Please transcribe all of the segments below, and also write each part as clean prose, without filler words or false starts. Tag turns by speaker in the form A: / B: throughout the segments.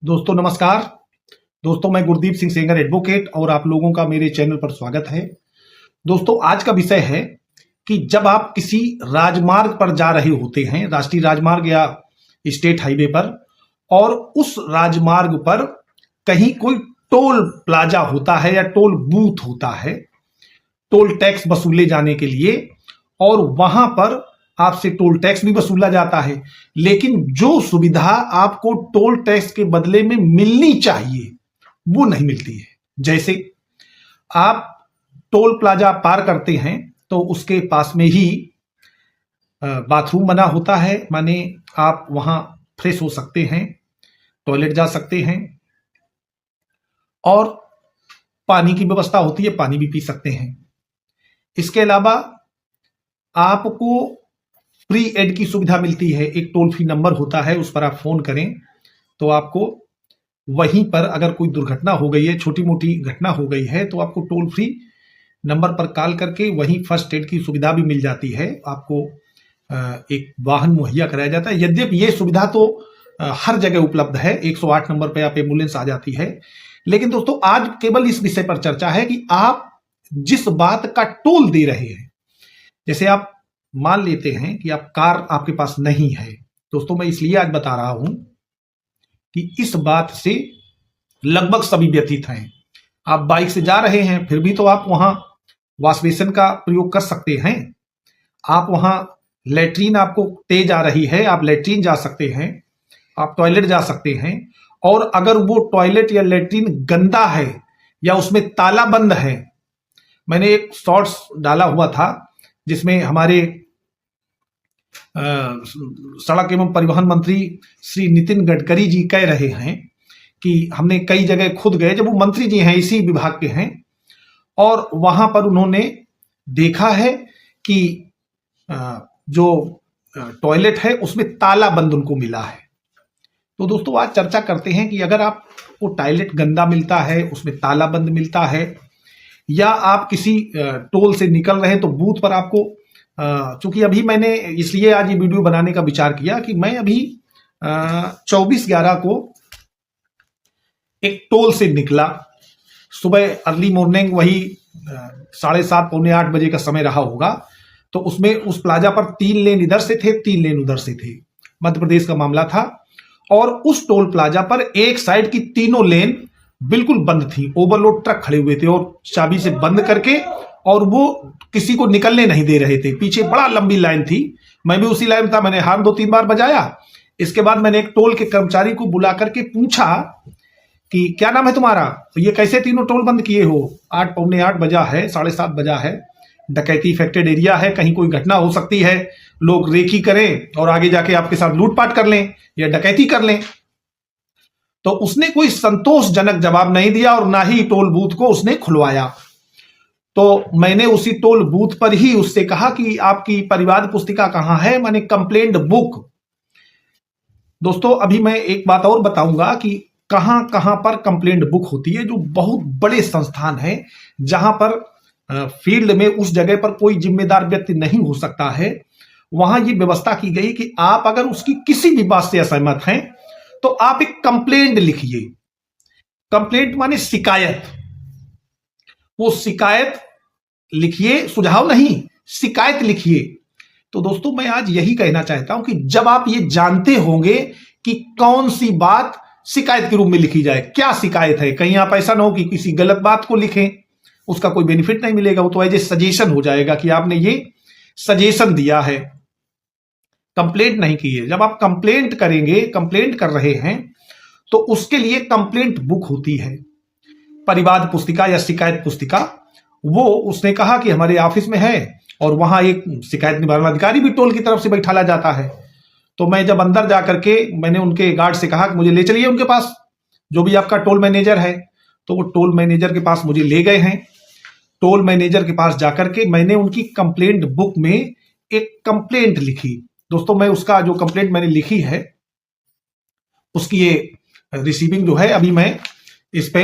A: दोस्तों नमस्कार। दोस्तों मैं गुरदीप सिंह सेंगर एडवोकेट और आप लोगों का मेरे चैनल पर स्वागत है। दोस्तों आज का विषय है कि जब आप किसी राजमार्ग पर जा रहे होते हैं, राष्ट्रीय राजमार्ग या स्टेट हाईवे पर, और उस राजमार्ग पर कहीं कोई टोल प्लाजा होता है या टोल बूथ होता है, टोल टैक्स वसूले जाने के लिए, और वहां पर आपसे टोल टैक्स भी वसूला जाता है, लेकिन जो सुविधा आपको टोल टैक्स के बदले में मिलनी चाहिए वो नहीं मिलती है। जैसे आप टोल प्लाजा पार करते हैं तो उसके पास में ही बाथरूम बना होता है, माने आप वहां फ्रेश हो सकते हैं, टॉयलेट जा सकते हैं, और पानी की व्यवस्था होती है, पानी भी पी सकते हैं। इसके अलावा आपको प्री एड की सुविधा मिलती है। एक टोल फ्री नंबर होता है, उस पर आप फोन करें तो आपको वहीं पर अगर कोई दुर्घटना हो गई है, छोटी मोटी घटना हो गई है, तो आपको टोल फ्री नंबर पर कॉल करके वहीं फर्स्ट एड की सुविधा भी मिल जाती है। आपको एक वाहन मुहैया कराया जाता है। यद्यपि ये सुविधा तो हर जगह उपलब्ध है, 108 नंबर पर आप एम्बुलेंस आ जाती है। लेकिन दोस्तों आज केवल इस विषय पर चर्चा है कि आप जिस बात का टोल दे रहे हैं, जैसे आप मान लेते हैं कि आप कार आपके पास नहीं है। दोस्तों मैं इसलिए आज बता रहा हूं कि इस बात से लगभग सभी व्यतीत हैं। आप बाइक से जा रहे हैं, फिर भी तो आप वहां वॉश बेसिन का प्रयोग कर सकते हैं। आप वहां लैट्रीन आपको तेज आ रही है, आप लैट्रीन जा सकते हैं, आप टॉयलेट जा सकते हैं। और अगर वो टॉयलेट या लैट्रीन गंदा है या उसमें ताला बंद है, मैंने एक शॉर्ट्स डाला हुआ था जिसमें हमारे सड़क एवं परिवहन मंत्री श्री नितिन गडकरी जी कह रहे हैं कि हमने कई जगह खुद गए, जब वो मंत्री जी हैं, इसी विभाग के हैं, और वहां पर उन्होंने देखा है कि जो टॉयलेट है उसमें ताला बंद उनको मिला है। तो दोस्तों आज चर्चा करते हैं कि अगर आपको टॉयलेट गंदा मिलता है, उसमें ताला बंद मिलता है, या आप किसी टोल से निकल रहे हैं तो बूथ पर आपको, चूंकि अभी मैंने इसलिए आज ये वीडियो बनाने का विचार किया कि मैं अभी 24/11 को एक टोल से निकला, सुबह अर्ली मॉर्निंग, वही 7:30 पौने 8 बजे का समय रहा होगा। तो उसमें उस प्लाजा पर 3 लेन इधर से थे, 3 लेन उधर से थे, मध्य प्रदेश का मामला था। और उस टोल प्लाजा पर एक साइड की तीनों लेन बिल्कुल बंद थी, ओवरलोड ट्रक खड़े हुए थे और चाबी से बंद करके, और वो किसी को निकलने नहीं दे रहे थे। पीछे बड़ा लंबी लाइन थी, मैं भी उसी लाइन था। मैंने हार्न 2-3 बार बजाया। इसके बाद मैंने एक टोल के कर्मचारी को बुला करके पूछा कि क्या नाम है तुम्हारा, तो ये कैसे तीनों टोल बंद किए हो? 8 पौने 8 बजा है, 7:30 बजा है, डकैती इफेक्टेड एरिया है, कहीं कोई घटना हो सकती है, लोग रेकी करें और आगे जाके आपके साथ लूटपाट कर लें या डकैती कर लें। तो उसने कोई संतोषजनक जवाब नहीं दिया और ना ही टोल बूथ को उसने खुलवाया। तो मैंने उसी टोल बूथ पर ही उससे कहा कि आपकी परिवार पुस्तिका कहां है, माने कंप्लेंट बुक। दोस्तों अभी मैं एक बात और बताऊंगा कि कहां कहां पर कंप्लेंट बुक होती है। जो बहुत बड़े संस्थान हैं जहां पर फील्ड में उस जगह पर कोई जिम्मेदार व्यक्ति नहीं हो सकता है, वहां ये व्यवस्था की गई कि आप अगर उसकी किसी भी बात से असहमत हैं तो आप एक कंप्लेंट लिखिए। कंप्लेंट माने शिकायत, वो शिकायत लिखिए, सुझाव नहीं, शिकायत लिखिए। तो दोस्तों मैं आज यही कहना चाहता हूं कि जब आप ये जानते होंगे कि कौन सी बात शिकायत के रूप में लिखी जाए, क्या शिकायत है, कहीं आप ऐसा ना हो कि किसी गलत बात को लिखें, उसका कोई बेनिफिट नहीं मिलेगा, वो तो एज ए सजेशन हो जाएगा कि आपने ये सजेशन दिया है, कंप्लेंट नहीं की है। जब आप कंप्लेंट करेंगे, कंप्लेंट कर रहे हैं, तो उसके लिए कंप्लेंट बुक होती है, परिवाद पुस्तिका या शिकायत पुस्तिका। वो उसने कहा कि हमारे ऑफिस में है, और वहां एक शिकायत निवारण अधिकारी भी टोल की तरफ से बैठाला जाता है। तो मैं जब अंदर जाकर के मैंने उनके गार्ड से कहा कि मुझे ले चलिए उनके पास, जो भी आपका टोल मैनेजर है। तो वो टोल मैनेजर के पास मुझे ले गए हैं। टोल मैनेजर के पास जाकर के मैंने उनकी कंप्लेंट बुक में एक कंप्लेंट लिखी। दोस्तों मैं उसका जो कंप्लेंट मैंने लिखी है उसकी ये रिसीविंग जो है अभी मैं इस पे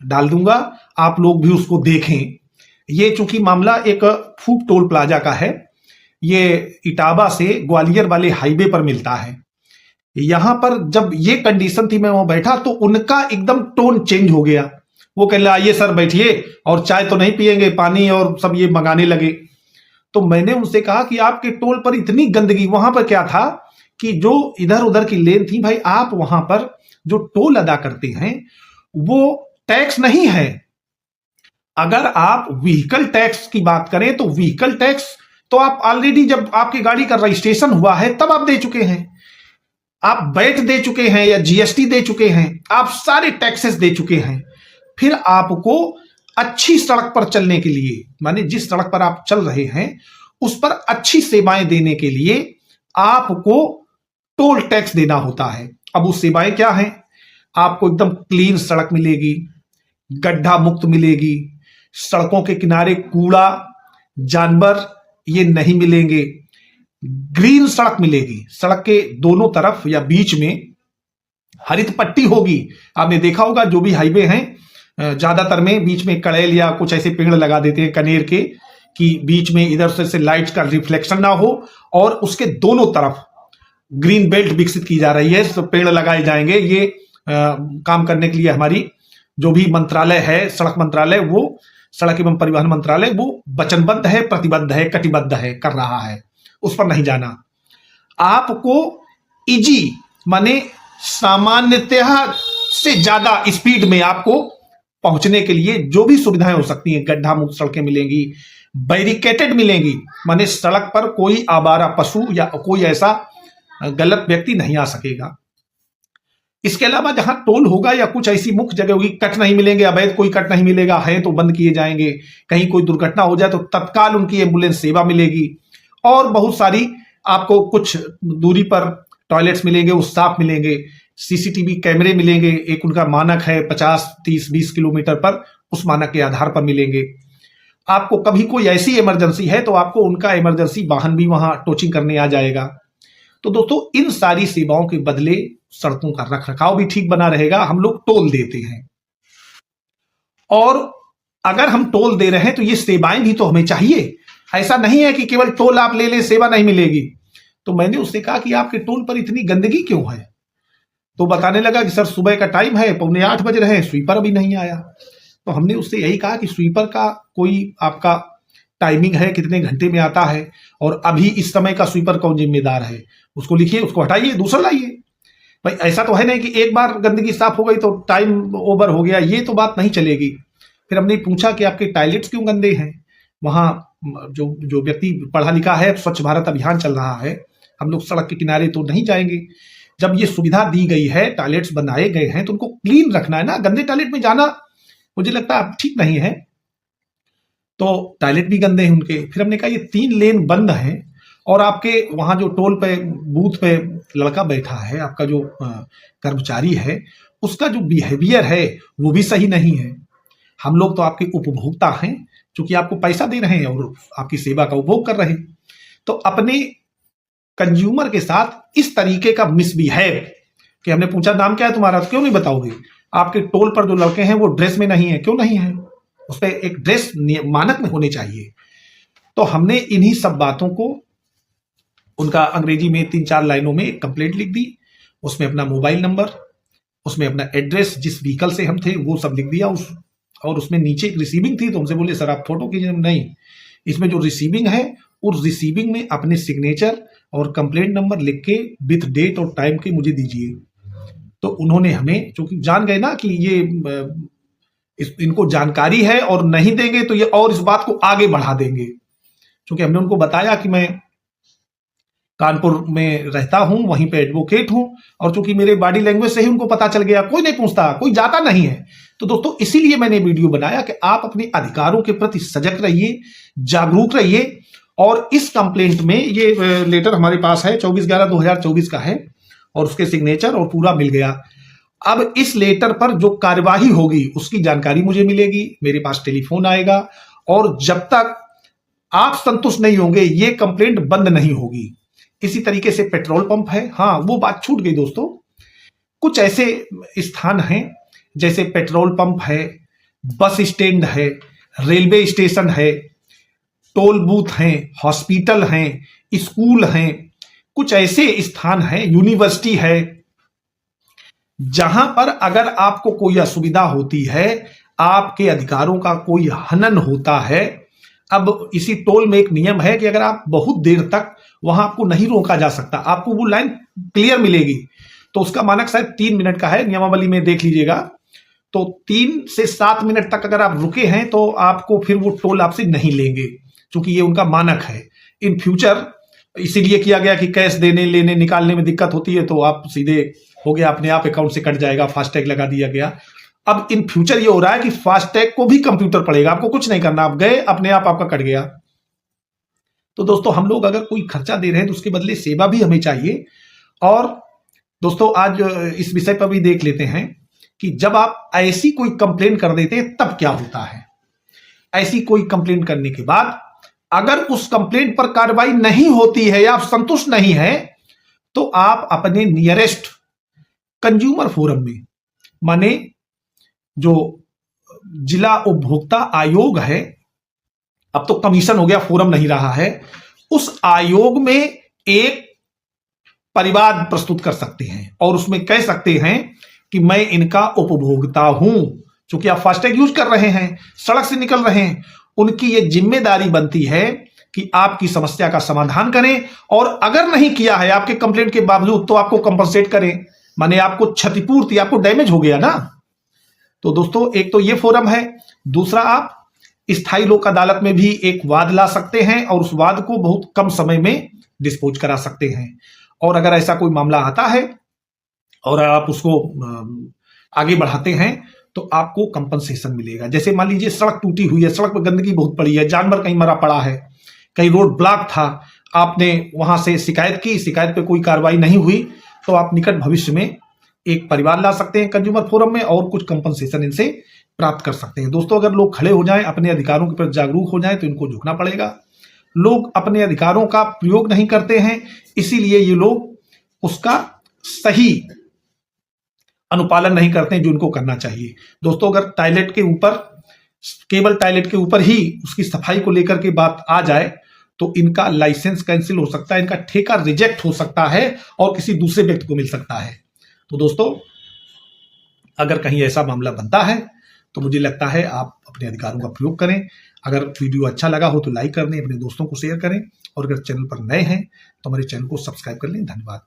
A: डाल दूंगा, आप लोग भी उसको देखें। ये चूंकि मामला एक फूड टोल प्लाजा का है, ये इटावा से ग्वालियर वाले हाईवे पर मिलता है। यहां पर जब ये कंडीशन थी, मैं वहां बैठा तो उनका एकदम टोन चेंज हो गया। वो कह रहे आइए सर बैठिए, और चाय तो नहीं पिएंगे, पानी और सब ये मंगाने लगे। तो मैंने उनसे कहा कि आपके टोल पर इतनी गंदगी, वहां पर क्या था कि जो इधर उधर की लेन थी, भाई आप वहां पर जो टोल अदा करते हैं वो टैक्स नहीं है। अगर आप व्हीकल टैक्स की बात करें तो व्हीकल टैक्स तो आप ऑलरेडी जब आपकी गाड़ी का रजिस्ट्रेशन हुआ है तब आप दे चुके हैं, आप वैट दे चुके हैं या जीएसटी दे चुके हैं, आप सारे टैक्सेस दे चुके हैं। फिर आपको अच्छी सड़क पर चलने के लिए, माने जिस सड़क पर आप चल रहे हैं उस पर अच्छी सेवाएं देने के लिए आपको टोल टैक्स देना होता है। अब वो सेवाएं क्या हैं? आपको एकदम क्लीन सड़क मिलेगी, गड्ढा मुक्त मिलेगी, सड़कों के किनारे कूड़ा जानवर ये नहीं मिलेंगे, ग्रीन सड़क मिलेगी, सड़क के दोनों तरफ या बीच में हरित पट्टी होगी। आपने देखा होगा जो भी हाईवे हैं ज्यादातर में बीच में कड़ेल या कुछ ऐसे पेड़ लगा देते हैं कनेर के, कि बीच में इधर से लाइट का रिफ्लेक्शन ना हो, और उसके दोनों तरफ ग्रीन बेल्ट विकसित की जा रही है, तो पेड़ लगाए जाएंगे। ये काम करने के लिए हमारी जो भी मंत्रालय है, सड़क मंत्रालय, वो सड़क एवं परिवहन मंत्रालय, वो वचनबद्ध है, प्रतिबद्ध है, कटिबद्ध है, कर रहा है। उस पर नहीं जाना। आपको इजी माने सामान्यतः से ज्यादा स्पीड में आपको पहुंचने के लिए जो भी सुविधाएं हो सकती हैं, गड्ढा मुक्त सड़कें मिलेंगी, बैरिकेटेड मिलेंगी, माने सड़क पर कोई आवारा पशु या कोई ऐसा गलत व्यक्ति नहीं आ सकेगा। इसके अलावा जहां टोल होगा या कुछ ऐसी मुख्य जगह होगी, कट नहीं मिलेंगे, अवैध कोई कट नहीं मिलेगा, है तो बंद किए जाएंगे। कहीं कोई दुर्घटना हो जाए तो तत्काल उनकी एम्बुलेंस सेवा मिलेगी, और बहुत सारी आपको कुछ दूरी पर टॉयलेट्स मिलेंगे, वो साफ मिलेंगे, सीसीटीवी कैमरे मिलेंगे, एक उनका मानक है 50, 30, 20 किलोमीटर पर, उस मानक के आधार पर मिलेंगे। आपको कभी कोई ऐसी इमरजेंसी है तो आपको उनका इमरजेंसी वाहन भी वहां टोचिंग करने आ जाएगा। तो दोस्तों इन सारी सेवाओं के बदले सड़कों का रखरखाव भी ठीक बना रहेगा। हम लोग टोल देते हैं, और अगर हम टोल दे रहे हैं तो ये सेवाएं भी तो हमें चाहिए। ऐसा नहीं है कि केवल टोल आप ले लें सेवा नहीं मिलेगी। तो मैंने उससे कहा कि आपके टोल पर इतनी गंदगी क्यों है? तो बताने लगा कि सर सुबह का टाइम है, 7:45 बज रहे हैं, स्वीपर अभी नहीं आया। तो हमने उससे यही कहा कि स्वीपर का कोई आपका टाइमिंग है, कितने घंटे में आता है, और अभी इस समय का स्वीपर कौन जिम्मेदार है, उसको लिखिए, उसको हटाइए, दूसरा लाइए। भाई ऐसा तो है नहीं कि एक बार गंदगी साफ हो गई तो टाइम ओवर हो गया, ये तो बात नहीं चलेगी। फिर हमने पूछा कि आपके टॉयलेट्स क्यों गंदे हैं? वहां जो व्यक्ति पढ़ा लिखा है, स्वच्छ भारत अभियान चल रहा है, हम लोग सड़क के किनारे तो नहीं जाएंगे। जब ये सुविधा दी गई है, टॉयलेट्स बनाए गए हैं, तो उनको क्लीन रखना है ना। गंदे टॉयलेट में जाना मुझे लगता है ठीक नहीं है। तो टॉयलेट भी गंदे हैं उनके। फिर हमने कहा ये 3 लेन बंद हैं, और आपके वहां जो टोल पे बूथ पे लड़का बैठा है, आपका जो कर्मचारी है, उसका जो बिहेवियर है वो भी सही नहीं है। हम लोग तो आपके उपभोक्ता हैं, क्योंकि आपको पैसा दे रहे हैं और आपकी सेवा का उपभोग कर रहे हैं। तो अपने कंज्यूमर के साथ इस तरीके का मिसबिहेव, कि हमने पूछा नाम क्या है तुम्हारा, तो क्यों नहीं बताओगे? आपके टोल पर जो लड़के हैं वो ड्रेस में नहीं है, क्यों नहीं है? उस पर एक ड्रेस मानक में होने चाहिए। तो हमने इन्हीं सब बातों को उनका अंग्रेजी में 3-4 लाइनों में एक कंप्लेंट लिख दी। उसमें अपना मोबाइल नंबर, उसमें अपना एड्रेस, जिस व्हीकल से हम थे वो सब लिख दिया। और उसमें नीचे एक रिसीविंग थी, तो हमसे बोले सर आप फोटो कीजिए। नहीं, इसमें जो रिसीविंग है उस रिसीविंग में अपने सिग्नेचर और कंप्लेंट नंबर लिख के विथ डेट और टाइम के मुझे दीजिए। तो उन्होंने हमें, चूंकि जान गए ना कि ये इनको जानकारी है और नहीं देंगे तो ये और इस बात को आगे बढ़ा देंगे, क्योंकि हमने उनको बताया कि मैं कानपुर में रहता हूं, वहीं पे एडवोकेट हूं, और चूंकि मेरे बॉडी लैंग्वेज से ही उनको पता चल गया, कोई नहीं पूछता, कोई जाता नहीं है। तो दोस्तों इसीलिए मैंने वीडियो बनाया कि आप अपने अधिकारों के प्रति सजग रहिए, जागरूक रहिए। और इस कंप्लेंट में ये लेटर हमारे पास है, 24/11/2024 का है, और उसके सिग्नेचर और पूरा मिल गया। अब इस लेटर पर जो कार्यवाही होगी उसकी जानकारी मुझे मिलेगी, मेरे पास टेलीफोन आएगा, और जब तक आप संतुष्ट नहीं होंगे ये कंप्लेंट बंद नहीं होगी। इसी तरीके से पेट्रोल पंप है, हाँ वो बात छूट गई दोस्तों। कुछ ऐसे स्थान हैं जैसे पेट्रोल पंप है, बस स्टैंड है, रेलवे स्टेशन है, टोल बूथ हैं, हॉस्पिटल हैं, स्कूल हैं, कुछ ऐसे स्थान हैं, यूनिवर्सिटी है, जहां पर अगर आपको कोई असुविधा होती है, आपके अधिकारों का कोई हनन होता है। अब इसी टोल में एक नियम है कि अगर आप बहुत देर तक वहां आपको नहीं रोका जा सकता, आपको वो लाइन क्लियर मिलेगी। तो उसका मानक शायद 3 मिनट का है, नियमावली में देख लीजिएगा। तो 3 से 7 मिनट तक अगर आप रुके हैं तो आपको फिर वो टोल आपसे नहीं लेंगे, क्योंकि ये उनका मानक है। इन फ्यूचर इसीलिए किया गया कि कैश देने लेने निकालने में दिक्कत होती है, तो आप सीधे हो गया, अपने आप अकाउंट से कट जाएगा, फास्टैग लगा दिया गया। अब इन फ्यूचर ये हो रहा है कि फास्टैग को भी कंप्यूटर पड़ेगा, आपको कुछ नहीं करना, आप गए अपने आप आपका कट गया। तो दोस्तों, हम लोग अगर कोई खर्चा दे रहे हैं तो उसके बदले सेवा भी हमें चाहिए। और दोस्तों, आज इस विषय पर भी देख लेते हैं कि जब आप ऐसी कोई कंप्लेन कर देते हैं तब क्या होता है। ऐसी कोई कंप्लेन करने के बाद अगर उस कंप्लेंट पर कार्रवाई नहीं होती है या आप संतुष्ट नहीं है, तो आप अपने नियरेस्ट कंज्यूमर फोरम में, माने जो जिला उपभोक्ता आयोग है, अब तो कमीशन हो गया, फोरम नहीं रहा है, उस आयोग में एक परिवाद प्रस्तुत कर सकते हैं और उसमें कह सकते हैं कि मैं इनका उपभोक्ता हूं। चूंकि आप फास्टैग यूज कर रहे हैं, सड़क से निकल रहे हैं, उनकी यह जिम्मेदारी बनती है कि आपकी समस्या का समाधान करें, और अगर नहीं किया है आपके कंप्लेंट के बावजूद तो आपको कंपनसेट करें, माने आपको क्षतिपूर्ति, आपको डैमेज हो गया ना। तो दोस्तों, एक तो ये फोरम है, दूसरा आप स्थायी लोक अदालत में भी एक वाद ला सकते हैं और उस वाद को बहुत कम समय में डिस्पोज करा सकते हैं। और अगर ऐसा कोई मामला आता है और आप उसको आगे बढ़ाते हैं तो आपको कंपनसेशन मिलेगा। जैसे मान लीजिए सड़क टूटी हुई है, सड़क पर गंदगी बहुत पड़ी है, जानवर कहीं मरा पड़ा है, कहीं रोड ब्लॉक था, आपने वहां से शिकायत की, शिकायत पे कोई कार्रवाई नहीं हुई, तो आप निकट भविष्य में एक परिवार ला सकते हैं कंज्यूमर फोरम में और कुछ कंपनसेशन इनसे प्राप्त कर सकते हैं। दोस्तों, अगर लोग खड़े हो जाएं, अपने अधिकारों के प्रति जागरूक हो जाएं, तो इनको झुकना पड़ेगा। लोग अपने अधिकारों का प्रयोग नहीं करते हैं, इसीलिए ये लोग उसका सही अनुपालन नहीं करते हैं जो इनको करना चाहिए। दोस्तों, अगर टॉयलेट के ऊपर, केवल टॉयलेट के ऊपर ही उसकी सफाई को लेकर के बात आ जाए तो इनका लाइसेंस कैंसिल हो सकता है, इनका ठेका रिजेक्ट हो सकता है और किसी दूसरे व्यक्ति को मिल सकता है। तो दोस्तों, अगर कहीं ऐसा मामला बनता है तो मुझे लगता है आप अपने अधिकारों का प्रयोग करें। अगर वीडियो अच्छा लगा हो तो लाइक कर दें, अपने दोस्तों को शेयर करें, और अगर चैनल पर नए हैं तो हमारे चैनल को सब्सक्राइब कर लें। धन्यवाद।